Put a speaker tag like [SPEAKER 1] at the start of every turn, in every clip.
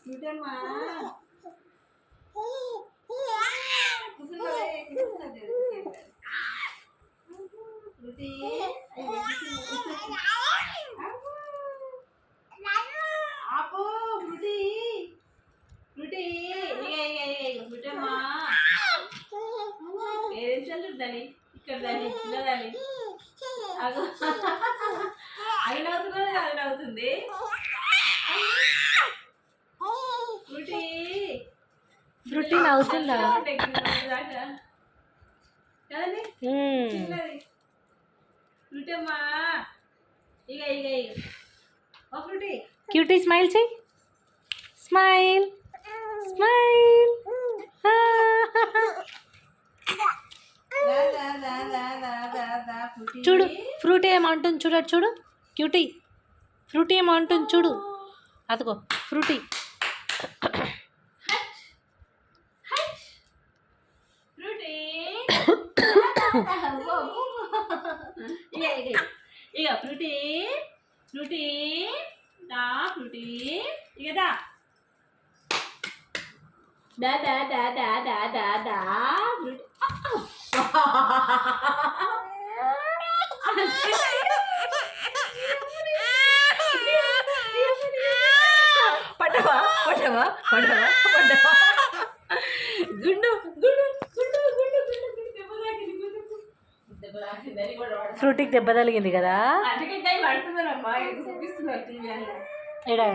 [SPEAKER 1] చూడమ్మా ఆపు frutti frutti ఫ్రూటమ్మా ఏం చల్లుద్దని ఇక్కడ దాన్ని చిన్న దాన్ని అది నవ్వుతున్నది అది నవ్వుతుంది ఫ్రూటీ
[SPEAKER 2] ఫ్రూటీ నవ్వుతుందా
[SPEAKER 1] కదండి చిన్నది ఫ్రూటమ్మా ఇక ఇక ఇక ఓ ఫ్రూటీ
[SPEAKER 2] క్యూటీ స్మైల్ చెయ్యి స్మైల్ స్మైల్ చూడు ఫ్రూటీ ఏమంటుంది చూడ చూడు క్యూటీ ఫ్రూటీ ఏమంటుంది చూడు అదిగో ఫ్రూటీ
[SPEAKER 1] ఇక ఫ్రూటీ ఫ్రూటీ దా ఫ్రూటీ ఇక దా దా దా దా దా దా దా దా ఫ్రూటీ పడ్డవా పడ్డవా పడ్డవా పడ్డవా గుండు గుండు గుండు గుండు
[SPEAKER 2] ఫ్రూటీకి దెబ్బ తగిలింది కదా ఎడా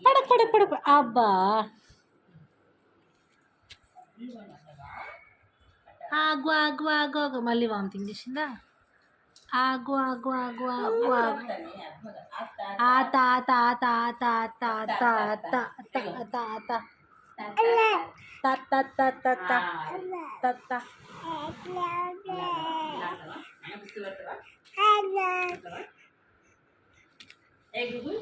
[SPEAKER 2] పడక్ పడక్ పడక్ అబ్బా ఆగు ఆగు ఆగు ఆగు మళ్ళీ వామిటింగ్ చేసిందా ఆగు ఆగు ఆగు ఆగు ఆగు ఆ తా తా తా తా తా తా తా తా తా తా తా తా తా తా తా తా
[SPEAKER 1] ఏ గుగు